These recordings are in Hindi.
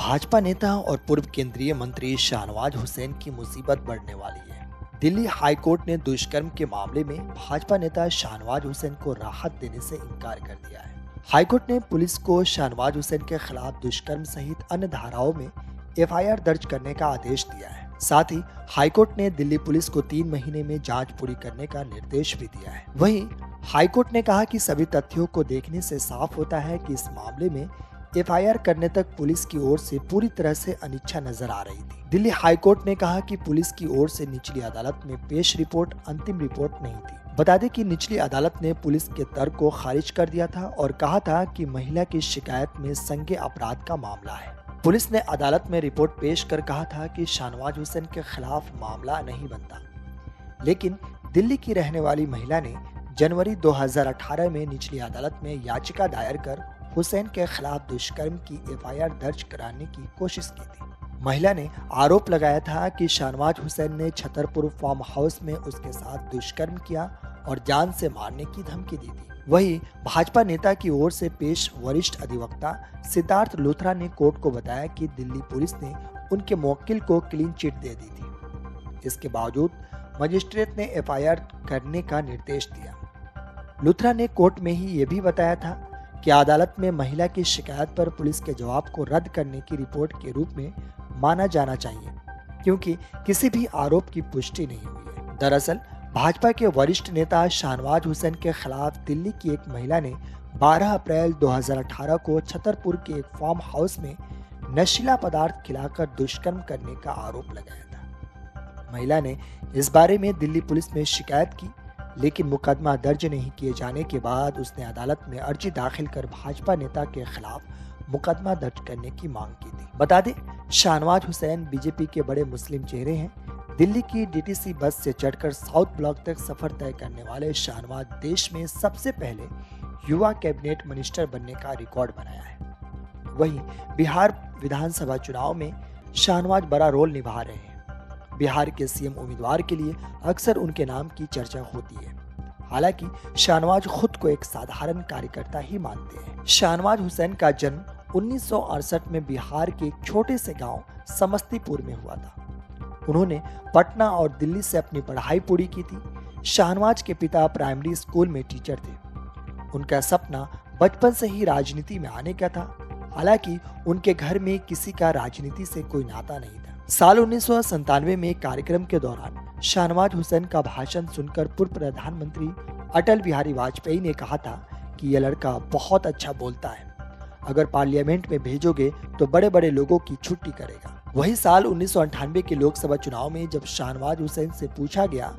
भाजपा नेता और पूर्व केंद्रीय मंत्री शाहनवाज हुसैन की मुसीबत बढ़ने वाली है। दिल्ली हाईकोर्ट ने दुष्कर्म के मामले में भाजपा नेता शाहनवाज हुसैन को राहत देने से इनकार कर दिया है। हाईकोर्ट ने पुलिस को शाहनवाज हुसैन के खिलाफ दुष्कर्म सहित अन्य धाराओं में एफआईआर दर्ज करने का आदेश दिया है। साथ ही हाईकोर्ट ने दिल्ली पुलिस को 3 महीने में जांच पूरी करने का निर्देश भी दिया है। वहीं हाईकोर्ट ने कहा कि सभी तथ्यों को देखने से साफ होता है कि इस मामले में एफआईआर करने तक पुलिस की ओर से पूरी तरह से अनिच्छा नजर आ रही थी। दिल्ली हाईकोर्ट ने कहा कि पुलिस की ओर से निचली अदालत में पेश रिपोर्ट अंतिम रिपोर्ट नहीं थी। बता दें कि निचली अदालत ने पुलिस के तर्क को खारिज कर दिया था और कहा था कि महिला की शिकायत में संज्ञेय अपराध का मामला है। पुलिस ने अदालत में रिपोर्ट पेश कर कहा था कि शाहनवाज हुसैन के खिलाफ मामला नहीं बनता, लेकिन दिल्ली की रहने वाली महिला ने जनवरी 2018 में निचली अदालत में याचिका दायर कर हुसैन के खिलाफ दुष्कर्म की एफआईआर दर्ज कराने की कोशिश की थी। महिला ने आरोप लगाया था कि शाहनवाज हुसैन ने छतरपुर फार्म हाउस में उसके साथ दुष्कर्म किया और जान से मारने की धमकी दी थी। वहीं भाजपा नेता की ओर से पेश वरिष्ठ अधिवक्ता सिद्धार्थ लूथरा ने कोर्ट को बताया कि दिल्ली पुलिस ने उनके मुवक्किल को क्लीन चिट दे दी थी। इसके बावजूद मजिस्ट्रेट ने एफआईआर करने का निर्देश दिया। लूथरा ने कोर्ट में ही ये भी बताया था कि अदालत में महिला की शिकायत पर पुलिस के जवाब को रद्द करने की रिपोर्ट के रूप में माना जाना चाहिए, क्योंकि किसी भी आरोप की पुष्टि नहीं हुई है। दरअसल भाजपा के वरिष्ठ नेता शाहनवाज हुसैन के खिलाफ दिल्ली की एक महिला ने 12 अप्रैल 2018 को छतरपुर के एक फार्म हाउस में नशीला पदार्थ खिलाकर दुष्कर्म करने का आरोप लगाया था। महिला ने इस बारे में दिल्ली पुलिस में शिकायत की, लेकिन मुकदमा दर्ज नहीं किए जाने के बाद उसने अदालत में अर्जी दाखिल कर भाजपा नेता के खिलाफ मुकदमा दर्ज करने की मांग की थी। बता दें, शाहनवाज हुसैन बीजेपी के बड़े मुस्लिम चेहरे हैं। दिल्ली की डीटीसी बस से चढ़कर साउथ ब्लॉक तक सफर तय करने वाले शाहनवाज देश में सबसे पहले युवा कैबिनेट मिनिस्टर बनने का रिकॉर्ड बनाया है। वहीं बिहार विधानसभा चुनाव में शाहनवाज बड़ा रोल निभा रहे हैं। बिहार के सीएम उम्मीदवार के लिए अक्सर उनके नाम की चर्चा होती है। हालांकि शाहनवाज खुद को एक साधारण कार्यकर्ता ही मानते हैं। शाहनवाज हुसैन का जन्म 1968 में बिहार के एक छोटे से गांव समस्तीपुर में हुआ था। उन्होंने पटना और दिल्ली से अपनी पढ़ाई पूरी की थी। शाहनवाज के पिता प्राइमरी स्कूल में टीचर थे। उनका सपना बचपन से ही राजनीति में आने का था। हालांकि उनके घर में किसी का राजनीति से कोई नाता नहीं था। साल 1997 में एक कार्यक्रम के दौरान शाहनवाज हुसैन का भाषण सुनकर पूर्व प्रधानमंत्री अटल बिहारी वाजपेयी ने कहा था कि यह लड़का बहुत अच्छा बोलता है, अगर पार्लियामेंट में भेजोगे तो बड़े बड़े लोगों की छुट्टी करेगा। वही साल 1998 के लोकसभा चुनाव में जब शाहनवाज हुसैन से पूछा गया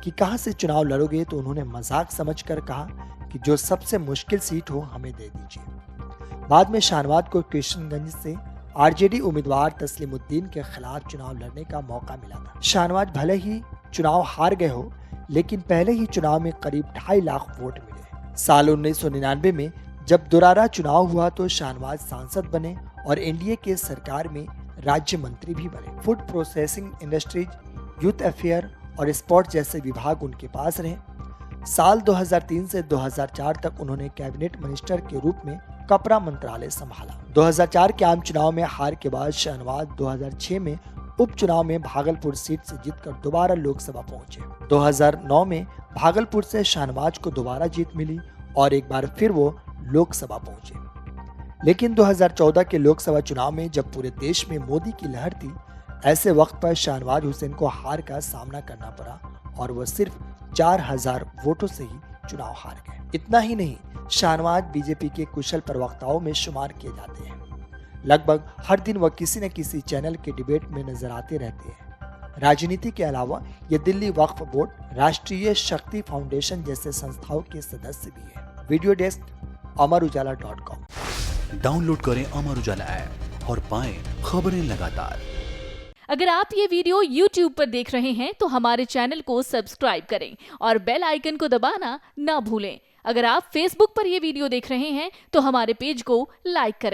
कि कहां से चुनाव लड़ोगे, तो उन्होंने मजाक समझकर कहा कि जो सबसे मुश्किल सीट हो हमें दे दीजिए। बाद में शाहनवाज को किशनगंज से आरजेडी उम्मीदवार तस्लीमुद्दीन के खिलाफ चुनाव लड़ने का मौका मिला था। शाहनवाज भले ही चुनाव हार गए हो, लेकिन पहले ही चुनाव में करीब 2.5 लाख वोट मिले। साल 1999 में जब दोबारा चुनाव हुआ तो शाहनवाज सांसद बने और एनडीए के सरकार में राज्य मंत्री भी बने। Food processing industries, youth affair और स्पोर्ट्स जैसे विभाग उनके पास रहे। साल 2003 से 2004 तक उन्होंने कैबिनेट मिनिस्टर के रूप में कपड़ा मंत्रालय संभाला। 2004 के आम चुनाव में हार के बाद शाहनवाज 2006 में उपचुनाव में भागलपुर सीट से जीतकर दोबारा लोकसभा पहुंचे। 2009 में भागलपुर से शाहनवाज को दोबारा जीत मिली और एक बार फिर वो लोकसभा पहुंचे। लेकिन 2014 के लोकसभा चुनाव में जब पूरे देश में मोदी की लहर थी, ऐसे वक्त पर शाहनवाज हुसैन को हार का सामना करना पड़ा और वह सिर्फ 4000 वोटों से ही चुनाव हार गए। इतना ही नहीं, शाहनवाज बीजेपी के कुशल प्रवक्ताओं में शुमार किए जाते हैं। लगभग हर दिन वह किसी न किसी चैनल के डिबेट में नजर आते रहते हैं। राजनीति के अलावा ये दिल्ली वक्फ बोर्ड, राष्ट्रीय शक्ति फाउंडेशन जैसे संस्थाओं के सदस्य भी है। Video desk amarujala.com। डाउनलोड करें अमर उजाला ऐप और पाएं खबरें लगातार। अगर आप ये वीडियो YouTube पर देख रहे हैं तो हमारे चैनल को सब्सक्राइब करें और बेल आइकन को दबाना ना भूलें। अगर आप Facebook पर ये वीडियो देख रहे हैं तो हमारे पेज को लाइक करें।